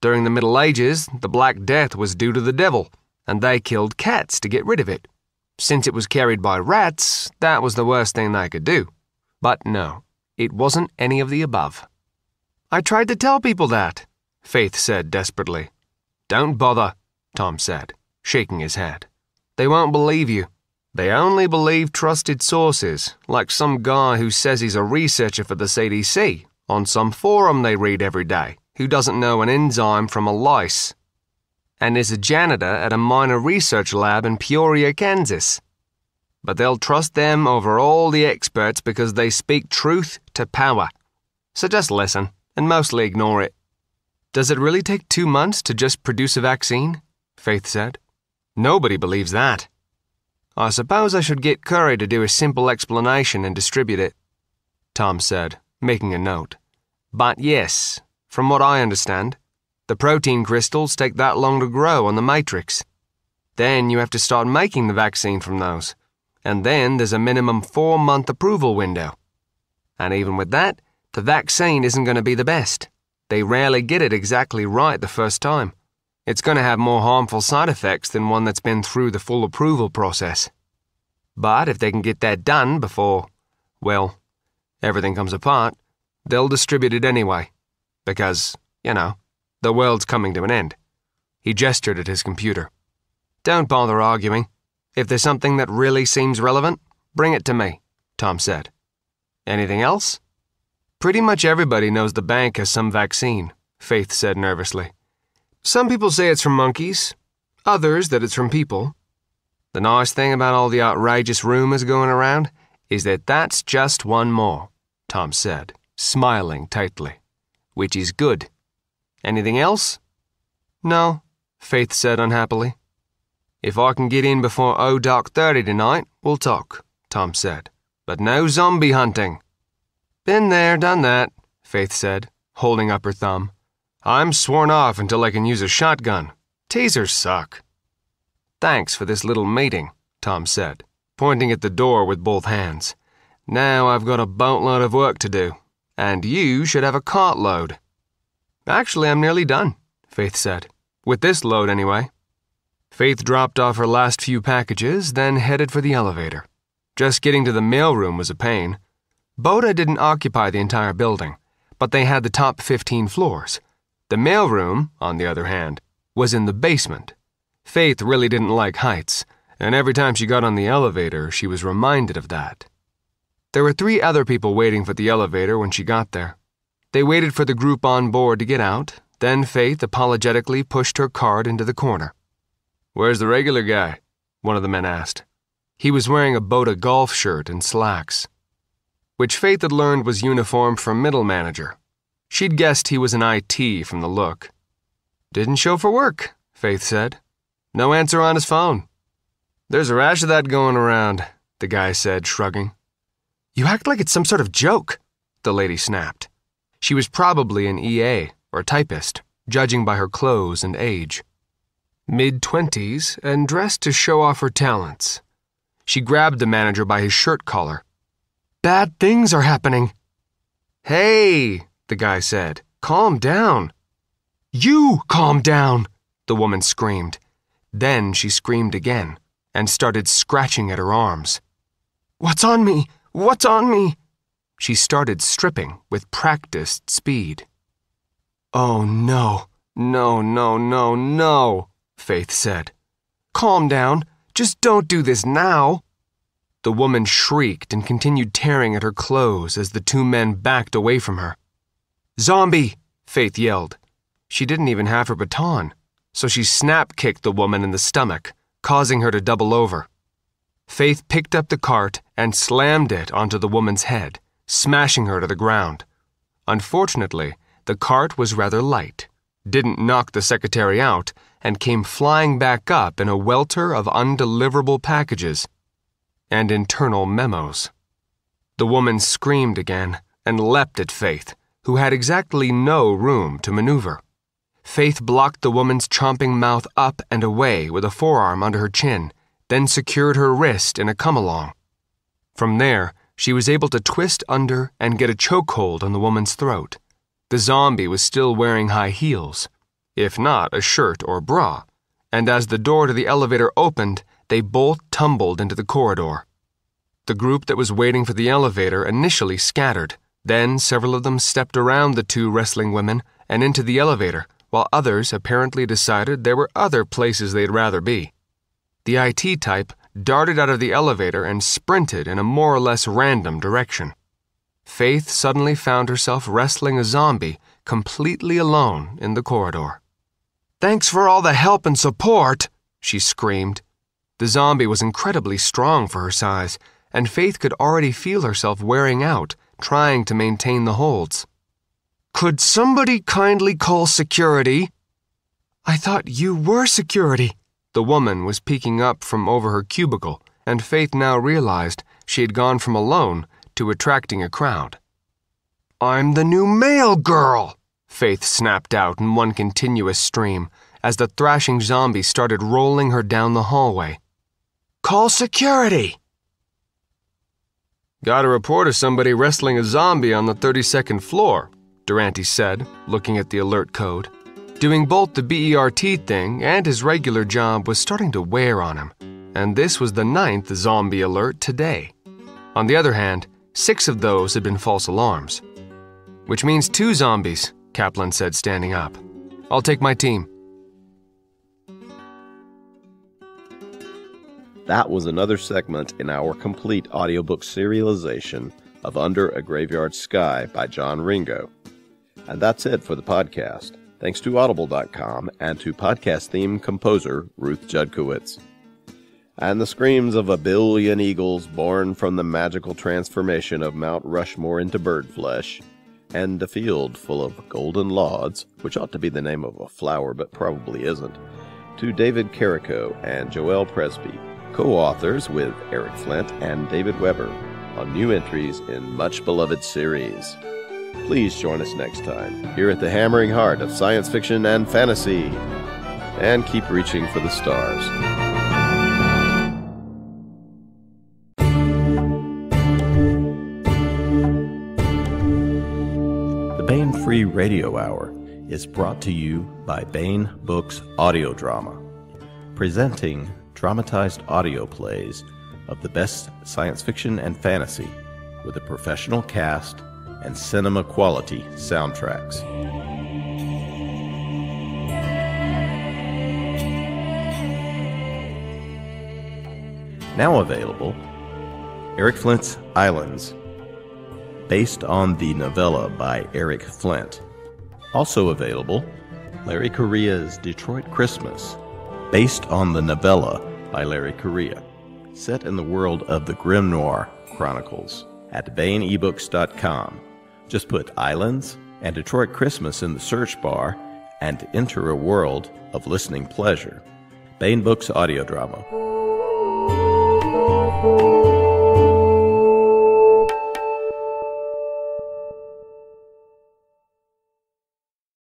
During the Middle Ages, the Black Death was due to the devil, and they killed cats to get rid of it. Since it was carried by rats, that was the worst thing they could do. But no, it wasn't any of the above. I tried to tell people that, Faith said desperately. Don't bother, Tom said, shaking his head. They won't believe you. They only believe trusted sources, like some guy who says he's a researcher for the CDC on some forum they read every day, who doesn't know an enzyme from a lice, and is a janitor at a minor research lab in Peoria, Kansas. But they'll trust them over all the experts because they speak truth to power. So just listen, and mostly ignore it. Does it really take 2 months to just produce a vaccine? Faith said. Nobody believes that. I suppose I should get Curry to do a simple explanation and distribute it, Tom said, making a note. But yes, from what I understand, the protein crystals take that long to grow on the matrix. Then you have to start making the vaccine from those. And then there's a minimum 4-month approval window. And even with that, the vaccine isn't going to be the best. They rarely get it exactly right the first time. It's going to have more harmful side effects than one that's been through the full approval process. But if they can get that done before, well, everything comes apart, they'll distribute it anyway. Because, the world's coming to an end. He gestured at his computer. Don't bother arguing. If there's something that really seems relevant, bring it to me, Tom said. Anything else? Pretty much everybody knows the bank has some vaccine, Faith said nervously. Some people say it's from monkeys, others that it's from people. The nice thing about all the outrageous rumors going around is that that's just one more, Tom said, smiling tightly, which is good. Anything else? No, Faith said unhappily. If I can get in before dark 30 tonight, we'll talk, Tom said. But no zombie hunting. Been there, done that, Faith said, holding up her thumb. I'm sworn off until I can use a shotgun. Tasers suck. Thanks for this little meeting, Tom said, pointing at the door with both hands. Now I've got a boatload of work to do, and you should have a cartload. Actually, I'm nearly done, Faith said. With this load, anyway. Faith dropped off her last few packages, then headed for the elevator. Just getting to the mailroom was a pain. Boda didn't occupy the entire building, but they had the top 15 floors. The mailroom, on the other hand, was in the basement. Faith really didn't like heights, and every time she got on the elevator, she was reminded of that. There were 3 other people waiting for the elevator when she got there. They waited for the group on board to get out, then Faith apologetically pushed her cart into the corner. Where's the regular guy? One of the men asked. He was wearing a Boda golf shirt and slacks, which Faith had learned was uniform from middle manager. She'd guessed he was an IT from the look. Didn't show for work, Faith said. No answer on his phone. There's a rash of that going around, the guy said, shrugging. You act like it's some sort of joke, the lady snapped. She was probably an EA, or typist, judging by her clothes and age. Mid-20s and dressed to show off her talents. She grabbed the manager by his shirt collar. Bad things are happening. Hey, the guy said. Calm down. You calm down, the woman screamed. Then she screamed again and started scratching at her arms. What's on me? What's on me? She started stripping with practiced speed. Oh, no, no, Faith said. Calm down. Just don't do this now. The woman shrieked and continued tearing at her clothes as the 2 men backed away from her. Zombie, Faith yelled. She didn't even have her baton, so she snap-kicked the woman in the stomach, causing her to double over. Faith picked up the cart and slammed it onto the woman's head, smashing her to the ground. Unfortunately, the cart was rather light, didn't knock the secretary out, and came flying back up in a welter of undeliverable packages and internal memos. The woman screamed again and leapt at Faith, who had exactly no room to maneuver. Faith blocked the woman's chomping mouth up and away with a forearm under her chin, then secured her wrist in a come-along. From there, she was able to twist under and get a chokehold on the woman's throat. The zombie was still wearing high heels, if not a shirt or bra, and as the door to the elevator opened, they both tumbled into the corridor. The group that was waiting for the elevator initially scattered. Then several of them stepped around the 2 wrestling women and into the elevator, while others apparently decided there were other places they'd rather be. The IT type darted out of the elevator and sprinted in a more or less random direction. Faith suddenly found herself wrestling a zombie completely alone in the corridor. Thanks for all the help and support, she screamed. The zombie was incredibly strong for her size, and Faith could already feel herself wearing out, trying to maintain the holds. Could somebody kindly call security? I thought you were security. The woman was peeking up from over her cubicle, and Faith now realized she had gone from alone to attracting a crowd. I'm the new mail girl, Faith snapped out in one continuous stream as the thrashing zombie started rolling her down the hallway. Call security! Got a report of somebody wrestling a zombie on the 32nd floor, Durante said, looking at the alert code. Doing both the BERT thing and his regular job was starting to wear on him, and this was the 9th zombie alert today. On the other hand, 6 of those had been false alarms. Which means 2 zombies, Kaplan said, standing up. I'll take my team. That was another segment in our complete audiobook serialization of Under a Graveyard Sky by John Ringo. And that's it for the podcast. Thanks to Audible.com and to podcast theme composer Ruth Judkowitz. And the screams of a billion eagles born from the magical transformation of Mount Rushmore into bird flesh, and a field full of golden lauds, which ought to be the name of a flower but probably isn't, to David Carrico and Joelle Presby, co-authors with Eric Flint and David Weber on new entries in much-beloved series. Please join us next time, here at the hammering heart of science fiction and fantasy, and keep reaching for the stars. The Baen Free Radio Hour is brought to you by Baen Books Audio Drama, presenting dramatized audio plays of the best science fiction and fantasy with a professional cast and cinema-quality soundtracks. Now available, Eric Flint's Islands, based on the novella by Eric Flint. Also available, Larry Correa's Detroit Christmas, based on the novella by Larry Correa, set in the world of the Grim Noir Chronicles, at BaenEbooks.com. Just put Islands and Detroit Christmas in the search bar and enter a world of listening pleasure. Baen Books Audio Drama.